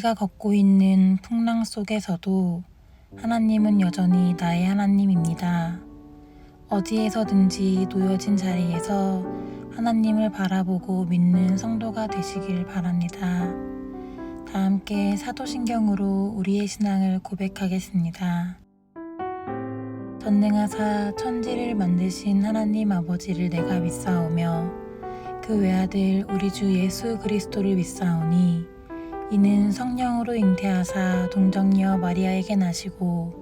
우리가 걷고 있는 풍랑 속에서도 하나님은 여전히 나의 하나님입니다. 어디에서든지 놓여진 자리에서 하나님을 바라보고 믿는 성도가 되시길 바랍니다. 다 함께 사도신경으로 우리의 신앙을 고백하겠습니다. 전능하사 천지를 만드신 하나님 아버지를 내가 믿사오며 그 외아들 우리 주 예수 그리스도를 믿사오니 이는 성령으로 잉태하사 동정녀 마리아에게 나시고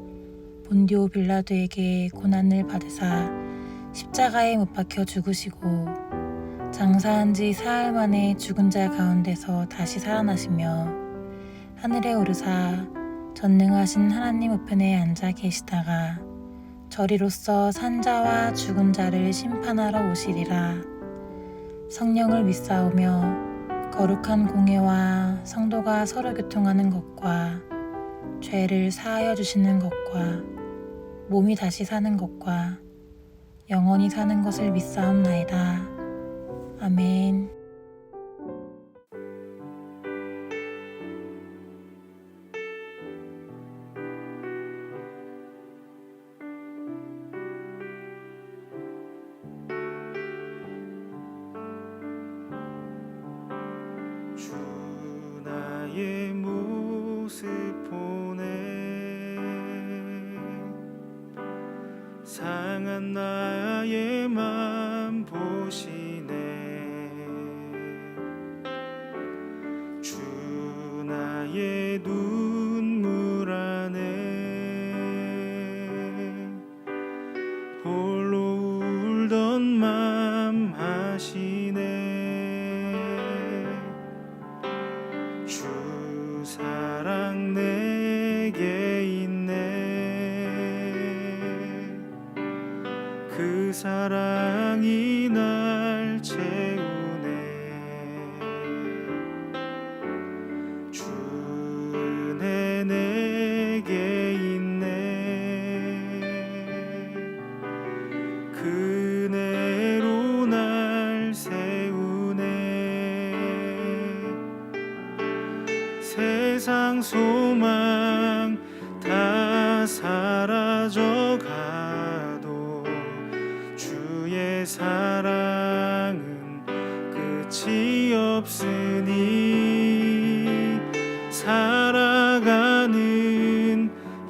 본디오 빌라도에게 고난을 받으사 십자가에 못 박혀 죽으시고 장사한 지 사흘 만에 죽은 자 가운데서 다시 살아나시며 하늘에 오르사 전능하신 하나님 우편에 앉아 계시다가 저리로서 산자와 죽은 자를 심판하러 오시리라. 성령을 믿사오며 거룩한 공예와 성도가 서로 교통하는 것과 죄를 사하여 주시는 것과 몸이 다시 사는 것과 영원히 사는 것을 믿사옵나이다. 아멘. 주 나의 모습 보네 상한 나의 맘 보시네 주 나의 눈물 안에 홀로 울던 맘 하시네 주 사랑 내게 있네 그 사랑이 날 채우네 주 은혜 내게 있네 그 은혜로 날 세우네 세상 소망 다 사라져 가도 주의 사랑은 끝이 없으니 살아가는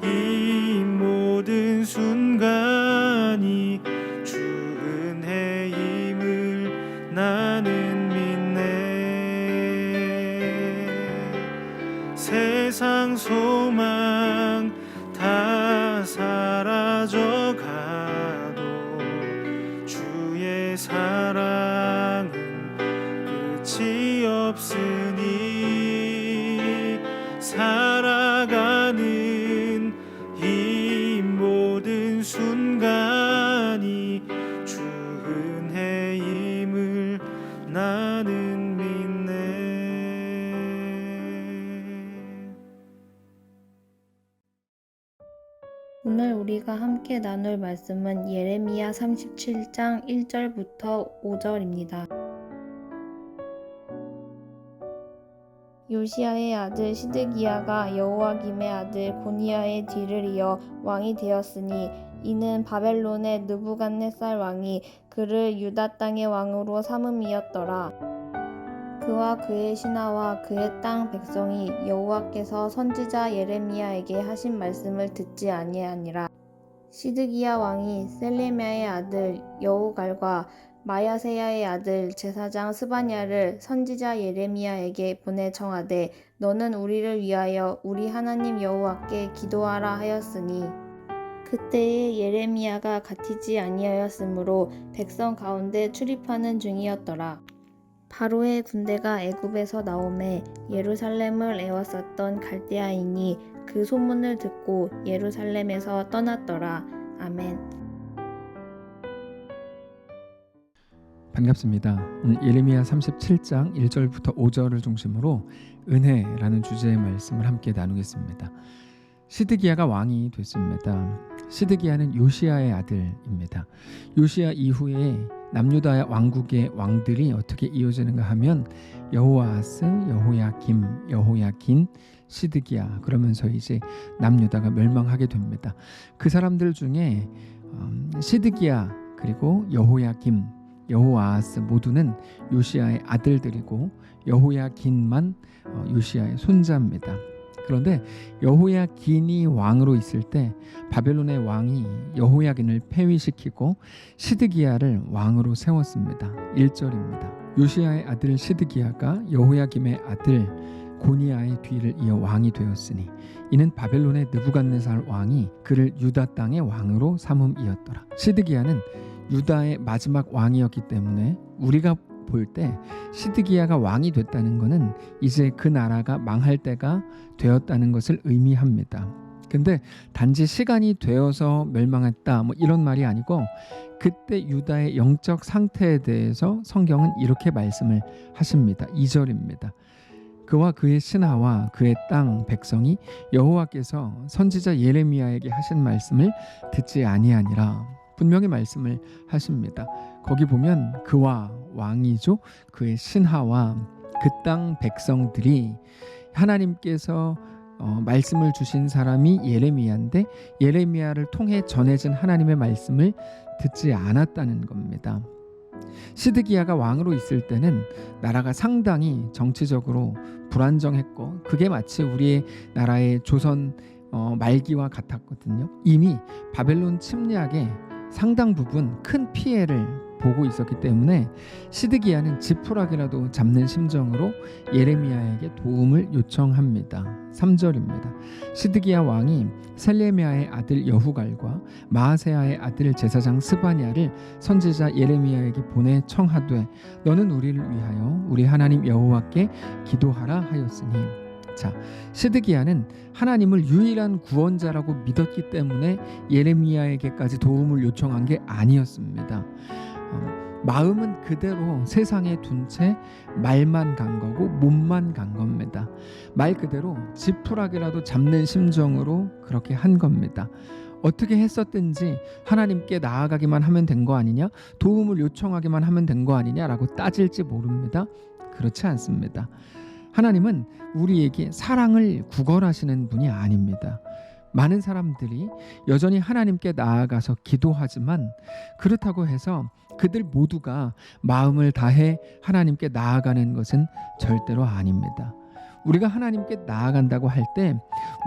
이 모든 순간이 주 은혜임을 나는 믿네 세상 소망 다 사라져 가도 주의 사랑은 끝이 없으니 살아가는 이 모든 순간이 주 은혜임을 나는 믿네. 오늘 우리가 함께 나눌 말씀은 예레미야 37장 1절부터 5절입니다. 요시야의 아들 시드기야가 여호와김의 아들 고니야의 뒤를 이어 왕이 되었으니 이는 바벨론의 느부갓네살 왕이 그를 유다 땅의 왕으로 삼음이었더라. 그와 그의 신하와 그의 땅 백성이 여호와께서 선지자 예레미야에게 하신 말씀을 듣지 아니하니라. 시드기야 왕이 셀레미야의 아들 여우갈과 마야세야의 아들 제사장 스바냐를 선지자 예레미야에게 보내 청하되 너는 우리를 위하여 우리 하나님 여호와께 기도하라 하였으니 그때에 예레미야가 갇히지 아니하였으므로 백성 가운데 출입하는 중이었더라. 바로의 군대가 애굽에서 나오매 예루살렘을 에워쌌던 갈대아인이 그 소문을 듣고 예루살렘에서 떠났더라. 아멘. 반갑습니다. 오늘 예레미야 37장 1절부터 5절을 중심으로 은혜라는 주제의 말씀을 함께 나누겠습니다. 시드기야가 왕이 됐습니다. 시드기야는 요시야의 아들입니다. 요시야 이후에 남유다 왕국의 왕들이 어떻게 이어지는가 하면 여호아스, 여호야김, 여호야긴, 시드기야. 그러면서 이제 남유다가 멸망하게 됩니다. 그 사람들 중에 시드기야 그리고 여호야김, 여호아하스 모두는 요시야의 아들들이고 여호야긴만 요시야의 손자입니다. 그런데 여호야긴이 왕으로 있을 때 바벨론의 왕이 여호야긴을 폐위시키고 시드기야를 왕으로 세웠습니다. 1절입니다. 요시야의 아들 시드기야가 여호야김의 아들 고니야의 뒤를 이어 왕이 되었으니 이는 바벨론의 느부갓네살 왕이 그를 유다 땅의 왕으로 삼음이었더라. 시드기야는 유다의 마지막 왕이었기 때문에 우리가 볼 때 시드기야가 왕이 됐다는 것은 이제 그 나라가 망할 때가 되었다는 것을 의미합니다. 근데 단지 시간이 되어서 멸망했다 뭐 이런 말이 아니고 그때 유다의 영적 상태에 대해서 성경은 이렇게 말씀을 하십니다. 2절입니다. 그와 그의 신하와 그의 땅 백성이 여호와께서 선지자 예레미야에게 하신 말씀을 듣지 아니하니라. 분명히 말씀을 하십니다. 거기 보면 그와 왕이죠. 그의 신하와 그 땅 백성들이 하나님께서 말씀을 주신 사람이 예레미야인데 예레미야를 통해 전해진 하나님의 말씀을 듣지 않았다는 겁니다. 시드기야가 왕으로 있을 때는 나라가 상당히 정치적으로 불안정했고 그게 마치 우리의 나라의 조선 말기와 같았거든요. 이미 바벨론 침략에 상당 부분 큰 피해를 보고 있었기 때문에 시드기야는 지푸라기라도 잡는 심정으로 예레미야에게 도움을 요청합니다. 3절입니다. 시드기야 왕이 셀레미야의 아들 여후갈과 마아세야의 아들 제사장 스바냐를 선지자 예레미야에게 보내 청하되 너는 우리를 위하여 우리 하나님 여호와께 기도하라 하였으니 자, 시드기야는 하나님을 유일한 구원자라고 믿었기 때문에 예레미야에게까지 도움을 요청한 게 아니었습니다. 마음은 그대로 세상에 둔 채 말만 간 거고 몸만 간 겁니다. 말 그대로 지푸라기라도 잡는 심정으로 그렇게 한 겁니다. 어떻게 했었든지 하나님께 나아가기만 하면 된 거 아니냐? 도움을 요청하기만 하면 된 거 아니냐라고 따질지 모릅니다. 그렇지 않습니다. 하나님은 우리에게 사랑을 구걸하시는 분이 아닙니다. 많은 사람들이 여전히 하나님께 나아가서 기도하지만 그렇다고 해서 그들 모두가 마음을 다해 하나님께 나아가는 것은 절대로 아닙니다. 우리가 하나님께 나아간다고 할 때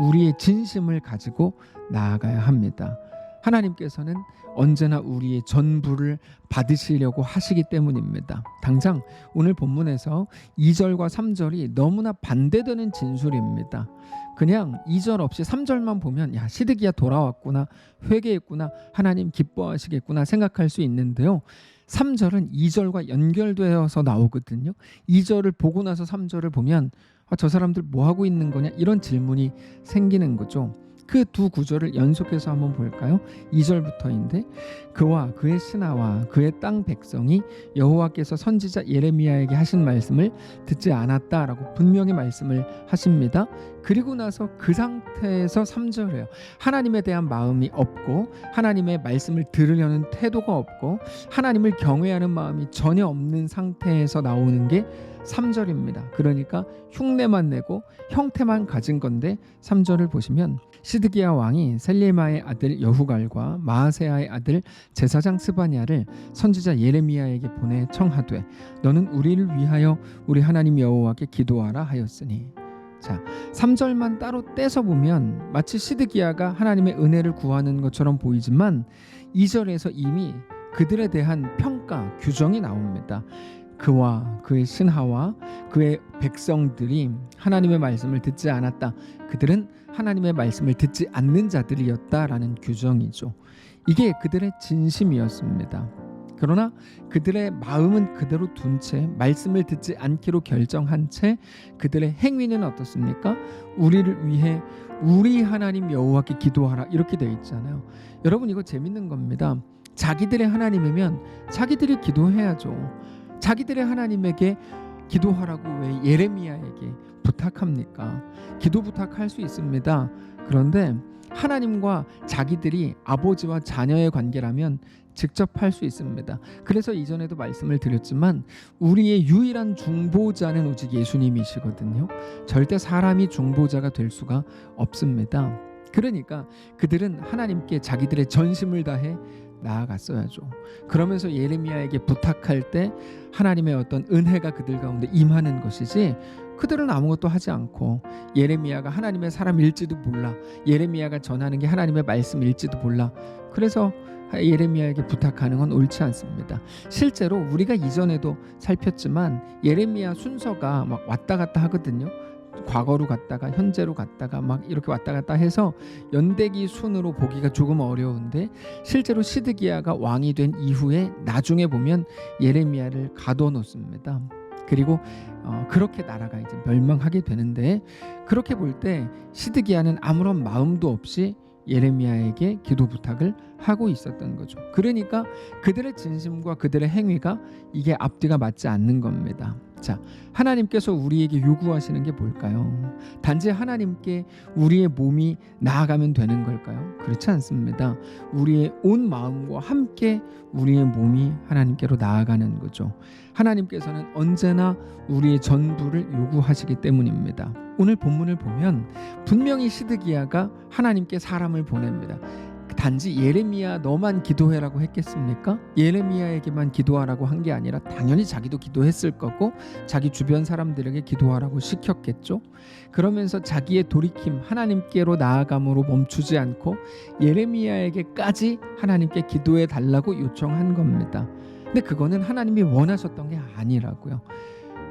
우리의 진심을 가지고 나아가야 합니다. 하나님께서는 언제나 우리의 전부를 받으시려고 하시기 때문입니다. 당장 오늘 본문에서 2절과 3절이 너무나 반대되는 진술입니다. 그냥 2절 없이 3절만 보면 야 시드기야 돌아왔구나, 회개했구나, 하나님 기뻐하시겠구나 생각할 수 있는데요. 3절은 2절과 연결되어서 나오거든요. 2절을 보고 나서 3절을 보면 저 사람들 뭐 하고 있는 거냐 이런 질문이 생기는 거죠. 그 두 구절을 연속해서 한번 볼까요? 2절부터인데 그와 그의 신하와 그의 땅 백성이 여호와께서 선지자 예레미야에게 하신 말씀을 듣지 않았다라고 분명히 말씀을 하십니다. 그리고 나서 그 상태에서 3절이에요. 하나님에 대한 마음이 없고 하나님의 말씀을 들으려는 태도가 없고 하나님을 경외하는 마음이 전혀 없는 상태에서 나오는 게 3절입니다. 그러니까 흉내만 내고 형태만 가진 건데 3절을 보시면 시드기야 왕이 셀레마의 아들 여후갈과 마아세야의 아들 제사장 스바냐를 선지자 예레미야에게 보내 청하되 너는 우리를 위하여 우리 하나님 여호와께 기도하라 하였으니 자 3절만 따로 떼서 보면 마치 시드기야가 하나님의 은혜를 구하는 것처럼 보이지만 2절에서 이미 그들에 대한 평가 규정이 나옵니다. 그와 그의 신하와 그의 백성들이 하나님의 말씀을 듣지 않았다. 그들은 하나님의 말씀을 듣지 않는 자들이었다라는 규정이죠. 이게 그들의 진심이었습니다. 그러나 그들의 마음은 그대로 둔 채 말씀을 듣지 않기로 결정한 채 그들의 행위는 어떻습니까? 우리를 위해 우리 하나님 여호와께 기도하라 이렇게 되어 있잖아요. 여러분 이거 재밌는 겁니다. 자기들의 하나님이면 자기들이 기도해야죠. 자기들의 하나님에게 기도하라고 왜 예레미야에게 부탁합니까? 기도 부탁할 수 있습니다. 그런데 하나님과 자기들이 아버지와 자녀의 관계라면 직접 할 수 있습니다. 그래서 이전에도 말씀을 드렸지만 우리의 유일한 중보자는 오직 예수님이시거든요. 절대 사람이 중보자가 될 수가 없습니다. 그러니까 그들은 하나님께 자기들의 전심을 다해 나아갔어야죠. 그러면서 예레미야에게 부탁할 때 하나님의 어떤 은혜가 그들 가운데 임하는 것이지, 그들은 아무것도 하지 않고 예레미야가 하나님의 사람일지도 몰라, 예레미야가 전하는 게 하나님의 말씀일지도 몰라, 그래서 예레미야에게 부탁하는 건 옳지 않습니다. 실제로 우리가 이전에도 살폈지만 예레미야 순서가 막 왔다 갔다 하거든요. 과거로 갔다가 현재로 갔다가 막 이렇게 왔다 갔다 해서 연대기 순으로 보기가 조금 어려운데, 실제로 시드기야가 왕이 된 이후에 나중에 보면 예레미야를 가둬놓습니다. 그리고 그렇게 나라가 이제 멸망하게 되는데, 그렇게 볼 때 시드기야는 아무런 마음도 없이 예레미야에게 기도 부탁을 하고 있었던 거죠. 그러니까 그들의 진심과 그들의 행위가 이게 앞뒤가 맞지 않는 겁니다. 자, 하나님께서 우리에게 요구하시는 게 뭘까요? 단지 하나님께 우리의 몸이 나아가면 되는 걸까요? 그렇지 않습니다. 우리의 온 마음과 함께 우리의 몸이 하나님께로 나아가는 거죠. 하나님께서는 언제나 우리의 전부를 요구하시기 때문입니다. 오늘 본문을 보면 분명히 시드기야가 하나님께 사람을 보냅니다. 단지 예레미야 너만 기도해라고 했겠습니까? 예레미야에게만 기도하라고 한 게 아니라 당연히 자기도 기도했을 거고 자기 주변 사람들에게 기도하라고 시켰겠죠. 그러면서 자기의 돌이킴, 하나님께로 나아감으로 멈추지 않고 예레미야에게까지 하나님께 기도해 달라고 요청한 겁니다. 근데 그거는 하나님이 원하셨던 게 아니라고요.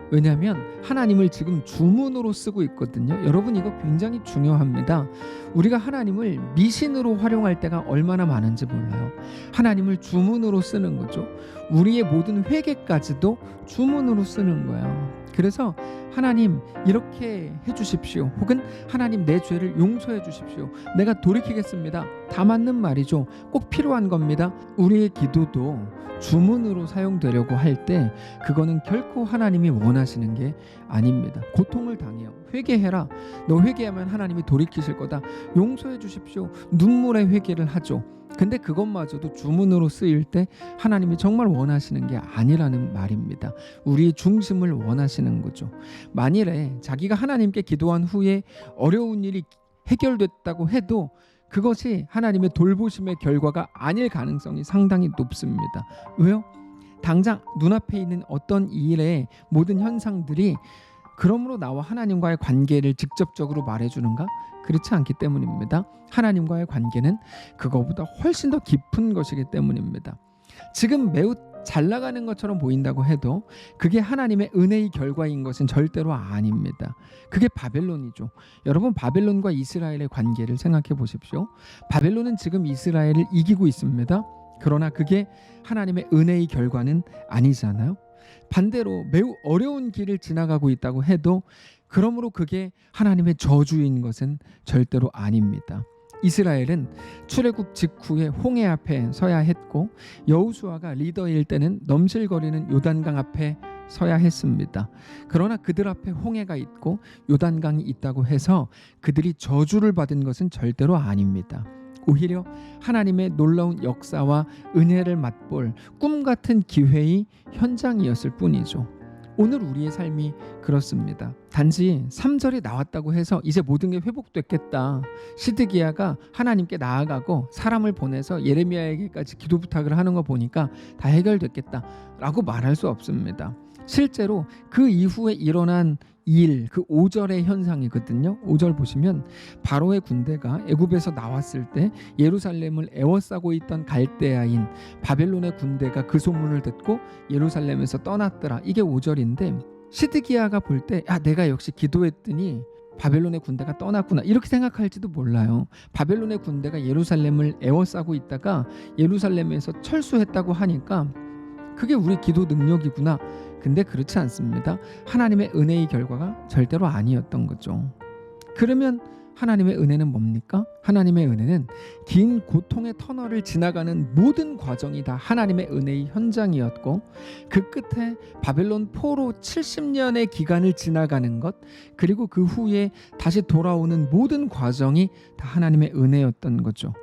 왜냐하면 하나님을 지금 주문으로 쓰고 있거든요. 여러분, 이거 굉장히 중요합니다. 우리가 하나님을 미신으로 활용할 때가 얼마나 많은지 몰라요. 하나님을 주문으로 쓰는 거죠. 우리의 모든 회개까지도 주문으로 쓰는 거예요. 그래서 하나님 이렇게 해주십시오, 혹은 하나님 내 죄를 용서해 주십시오, 내가 돌이키겠습니다, 다 맞는 말이죠. 꼭 필요한 겁니다. 우리의 기도도 주문으로 사용되려고 할 때 그거는 결코 하나님이 원하시는 게 아닙니다. 고통을 당해요. 회개해라, 너 회개하면 하나님이 돌이키실 거다, 용서해 주십시오, 눈물의 회개를 하죠. 근데 그것마저도 주문으로 쓰일 때 하나님이 정말 원하시는 게 아니라는 말입니다. 우리의 중심을 원하시는 거죠. 만일에 자기가 하나님께 기도한 후에 어려운 일이 해결됐다고 해도 그것이 하나님의 돌보심의 결과가 아닐 가능성이 상당히 높습니다. 왜요? 당장 눈앞에 있는 어떤 일의 모든 현상들이 그러므로 나와 하나님과의 관계를 직접적으로 말해주는가? 그렇지 않기 때문입니다. 하나님과의 관계는 그거보다 훨씬 더 깊은 것이기 때문입니다. 지금 매우 잘 나가는 것처럼 보인다고 해도 그게 하나님의 은혜의 결과인 것은 절대로 아닙니다. 그게 바벨론이죠. 여러분, 바벨론과 이스라엘의 관계를 생각해 보십시오. 바벨론은 지금 이스라엘을 이기고 있습니다. 그러나 그게 하나님의 은혜의 결과는 아니잖아요. 반대로 매우 어려운 길을 지나가고 있다고 해도 그러므로 그게 하나님의 저주인 것은 절대로 아닙니다. 이스라엘은 출애굽 직후에 홍해 앞에 서야 했고, 여호수아가 리더일 때는 넘실거리는 요단강 앞에 서야 했습니다. 그러나 그들 앞에 홍해가 있고 요단강이 있다고 해서 그들이 저주를 받은 것은 절대로 아닙니다. 오히려 하나님의 놀라운 역사와 은혜를 맛볼 꿈 같은 기회의 현장이었을 뿐이죠. 오늘 우리의 삶이 그렇습니다. 단지 3절이 나왔다고 해서 이제 모든 게 회복됐겠다, 시드기야가 하나님께 나아가고 사람을 보내서 예레미야에게까지 기도 부탁을 하는 거 보니까 다 해결됐겠다 라고 말할 수 없습니다. 실제로 그 이후에 일어난 일, 그 5절의 현상이거든요. 5절 보시면 바로의 군대가 애굽에서 나왔을 때 예루살렘을 에워싸고 있던 갈대아인 바벨론의 군대가 그 소문을 듣고 예루살렘에서 떠났더라. 이게 5절인데, 시드기야가 볼 때 내가 역시 기도했더니 바벨론의 군대가 떠났구나 이렇게 생각할지도 몰라요. 바벨론의 군대가 예루살렘을 에워싸고 있다가 예루살렘에서 철수했다고 하니까 그게 우리 기도 능력이구나. 근데 그렇지 않습니다. 하나님의 은혜의 결과가 절대로 아니었던 거죠. 그러면 하나님의 은혜는 뭡니까? 하나님의 은혜는 긴 고통의 터널을 지나가는 모든 과정이 다 하나님의 은혜의 현장이었고, 그 끝에 바벨론 포로 70년의 기간을 지나가는 것, 그리고 그 후에 다시 돌아오는 모든 과정이 다 하나님의 은혜였던 거죠.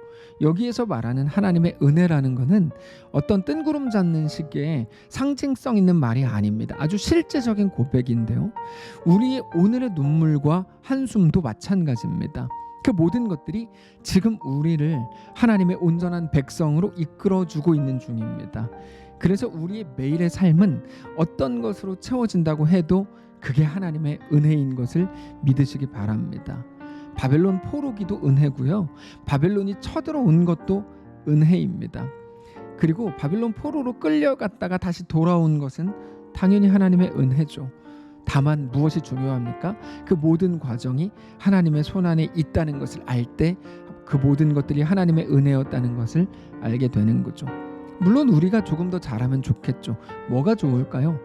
여기에서 말하는 하나님의 은혜라는 것은 어떤 뜬구름 잡는 식의 상징성 있는 말이 아닙니다. 아주 실제적인 고백인데요. 우리의 오늘의 눈물과 한숨도 마찬가지입니다. 그 모든 것들이 지금 우리를 하나님의 온전한 백성으로 이끌어주고 있는 중입니다. 그래서 우리의 매일의 삶은 어떤 것으로 채워진다고 해도 그게 하나님의 은혜인 것을 믿으시기 바랍니다. 바벨론 포로기도 은혜고요. 바벨론이 쳐들어온 것도 은혜입니다. 그리고 바벨론 포로로 끌려갔다가 다시 돌아온 것은 당연히 하나님의 은혜죠. 다만 무엇이 중요합니까? 그 모든 과정이 하나님의 손안에 있다는 것을 알 때 그 모든 것들이 하나님의 은혜였다는 것을 알게 되는 거죠. 물론 우리가 조금 더 잘하면 좋겠죠. 뭐가 좋을까요?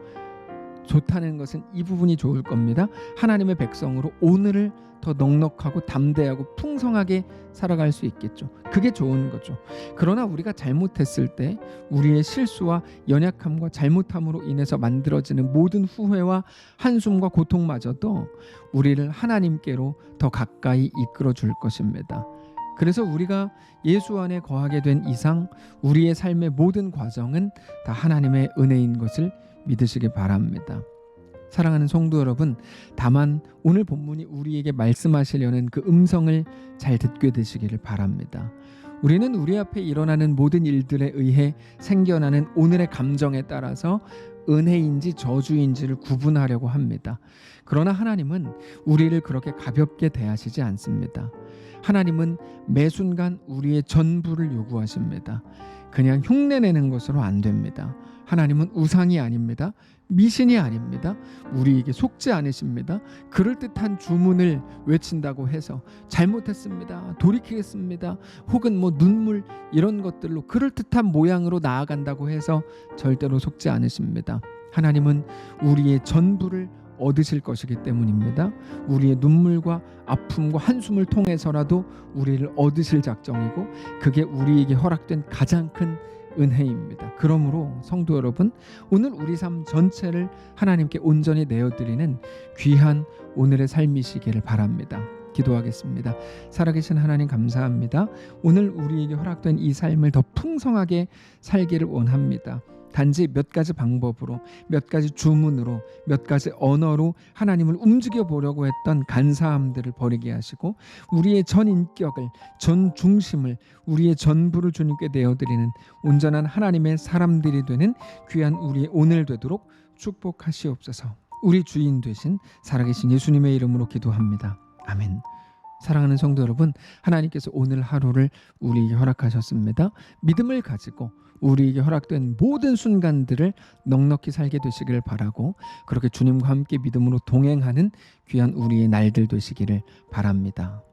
좋다는 것은 이 부분이 좋을 겁니다. 하나님의 백성으로 오늘을 더 넉넉하고 담대하고 풍성하게 살아갈 수 있겠죠. 그게 좋은 거죠. 그러나 우리가 잘못했을 때 우리의 실수와 연약함과 잘못함으로 인해서 만들어지는 모든 후회와 한숨과 고통마저도 우리를 하나님께로 더 가까이 이끌어 줄 것입니다. 그래서 우리가 예수 안에 거하게 된 이상 우리의 삶의 모든 과정은 다 하나님의 은혜인 것을 믿으시기 바랍니다. 사랑하는 성도 여러분, 다만 오늘 본문이 우리에게 말씀하시려는 그 음성을 잘 듣게 되시기를 바랍니다. 우리는 우리 앞에 일어나는 모든 일들에 의해 생겨나는 오늘의 감정에 따라서 은혜인지 저주인지를 구분하려고 합니다. 그러나 하나님은 우리를 그렇게 가볍게 대하시지 않습니다. 하나님은 매 순간 우리의 전부를 요구하십니다. 그냥 흉내내는 것으로 안 됩니다. 하나님은 우상이 아닙니다. 미신이 아닙니다. 우리에게 속지 않으십니다. 그럴듯한 주문을 외친다고 해서 잘못했습니다, 돌이키겠습니다, 혹은 눈물 이런 것들로 그럴듯한 모양으로 나아간다고 해서 절대로 속지 않으십니다. 하나님은 우리의 전부를 얻으실 것이기 때문입니다. 우리의 눈물과 아픔과 한숨을 통해서라도 우리를 얻으실 작정이고 그게 우리에게 허락된 가장 큰 은혜입니다. 그러므로 성도 여러분, 오늘 우리 삶 전체를 하나님께 온전히 내어드리는 귀한 오늘의 삶이시기를 바랍니다. 기도하겠습니다. 살아계신 하나님 감사합니다. 오늘 우리에게 허락된 이 삶을 더 풍성하게 살기를 원합니다. 단지 몇 가지 방법으로, 몇 가지 주문으로, 몇 가지 언어로 하나님을 움직여 보려고 했던 간사함들을 버리게 하시고 우리의 전 인격을, 전 중심을, 우리의 전부를 주님께 내어드리는 온전한 하나님의 사람들이 되는 귀한 우리의 오늘 되도록 축복하시옵소서. 우리 주인 되신 살아계신 예수님의 이름으로 기도합니다. 아멘. 사랑하는 성도 여러분, 하나님께서 오늘 하루를 우리에게 허락하셨습니다. 믿음을 가지고 우리에게 허락된 모든 순간들을 넉넉히 살게 되시기를 바라고 그렇게 주님과 함께 믿음으로 동행하는 귀한 우리의 날들 되시기를 바랍니다.